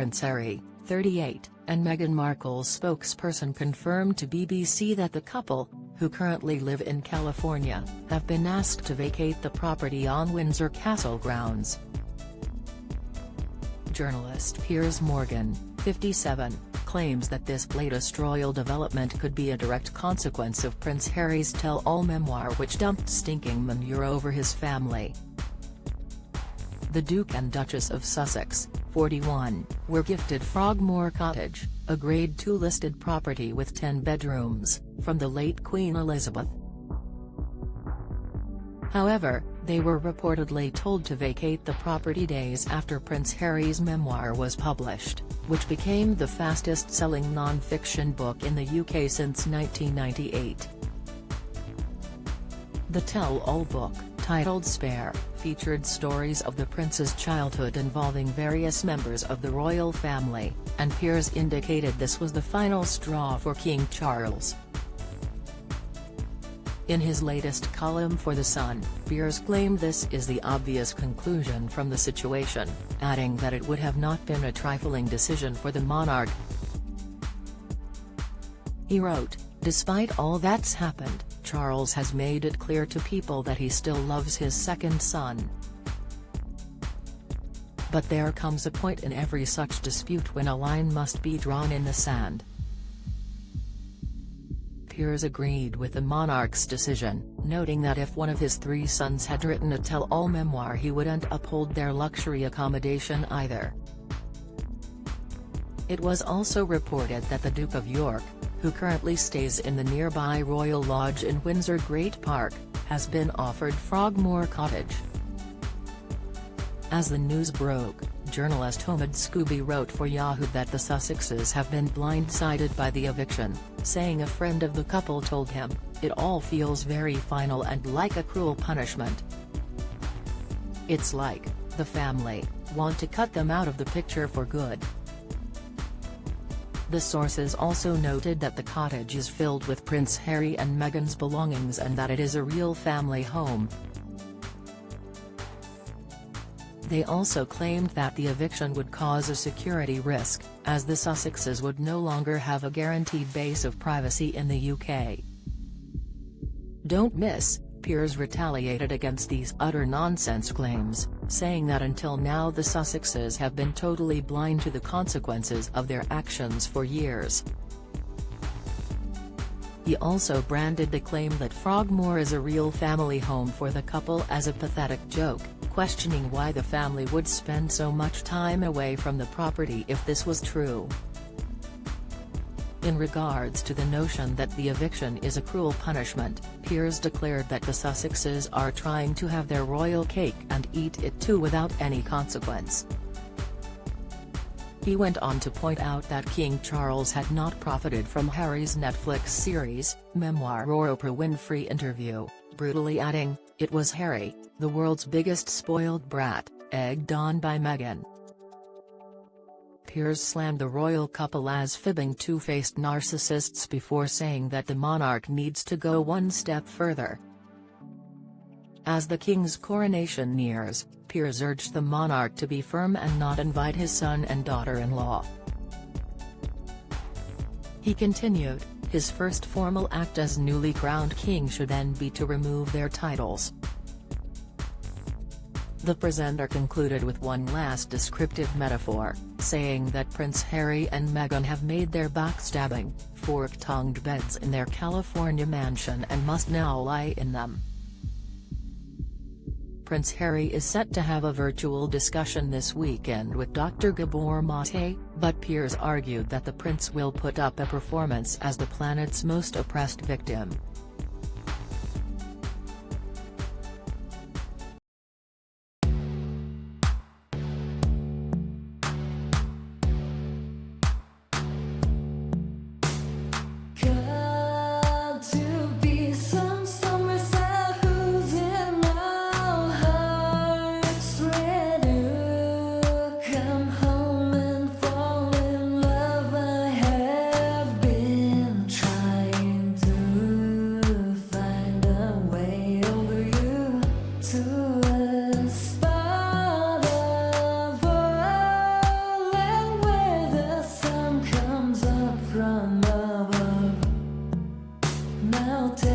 Prince Harry, 38, and Meghan Markle's spokesperson confirmed to BBC that the couple, who currently live in California, have been asked to vacate the property on Windsor Castle grounds. Journalist Piers Morgan, 57, claims that this latest royal development could be a direct consequence of Prince Harry's tell-all memoir, which dumped stinking manure over his family. The Duke and Duchess of Sussex, 41, were gifted Frogmore Cottage, a Grade II listed property with 10 bedrooms, from the late Queen Elizabeth. However, they were reportedly told to vacate the property days after Prince Harry's memoir was published, which became the fastest-selling non-fiction book in the UK since 1998. The tell-all book, titled Spare, featured stories of the prince's childhood involving various members of the royal family, and Piers indicated this was the final straw for King Charles. In his latest column for The Sun, Piers claimed this is the obvious conclusion from the situation, adding that it would have not been a trifling decision for the monarch. He wrote, "Despite all that's happened, Charles has made it clear to people that he still loves his second son. But there comes a point in every such dispute when a line must be drawn in the sand." Piers agreed with the monarch's decision, noting that if one of his 3 sons had written a tell-all memoir, he wouldn't uphold their luxury accommodation either. It was also reported that the Duke of York, who currently stays in the nearby Royal Lodge in Windsor Great Park, has been offered Frogmore Cottage. As the news broke, journalist Omid Scooby wrote for Yahoo that the Sussexes have been blindsided by the eviction, saying a friend of the couple told him, "It all feels very final and like a cruel punishment. It's like, the family, want to cut them out of the picture for good." The sources also noted that the cottage is filled with Prince Harry and Meghan's belongings and that it is a real family home. They also claimed that the eviction would cause a security risk, as the Sussexes would no longer have a guaranteed base of privacy in the UK. "Don't miss," Piers retaliated against these utter nonsense claims, saying that until now the Sussexes have been totally blind to the consequences of their actions for years. He also branded the claim that Frogmore is a real family home for the couple as a pathetic joke, questioning why the family would spend so much time away from the property if this was true. In regards to the notion that the eviction is a cruel punishment, Piers declared that the Sussexes are trying to have their royal cake and eat it too without any consequence. He went on to point out that King Charles had not profited from Harry's Netflix series, memoir or Oprah Winfrey interview, brutally adding, "It was Harry, the world's biggest spoiled brat, egged on by Meghan." Piers slammed the royal couple as fibbing two-faced narcissists before saying that the monarch needs to go one step further. As the king's coronation nears, Piers urged the monarch to be firm and not invite his son and daughter-in-law. He continued, his first formal act as newly crowned king should then be to remove their titles. The presenter concluded with one last descriptive metaphor, saying that Prince Harry and Meghan have made their backstabbing, fork-tongued beds in their California mansion and must now lie in them. Prince Harry is set to have a virtual discussion this weekend with Dr. Gabor Mate, but Piers argued that the prince will put up a performance as the planet's most oppressed victim. melted.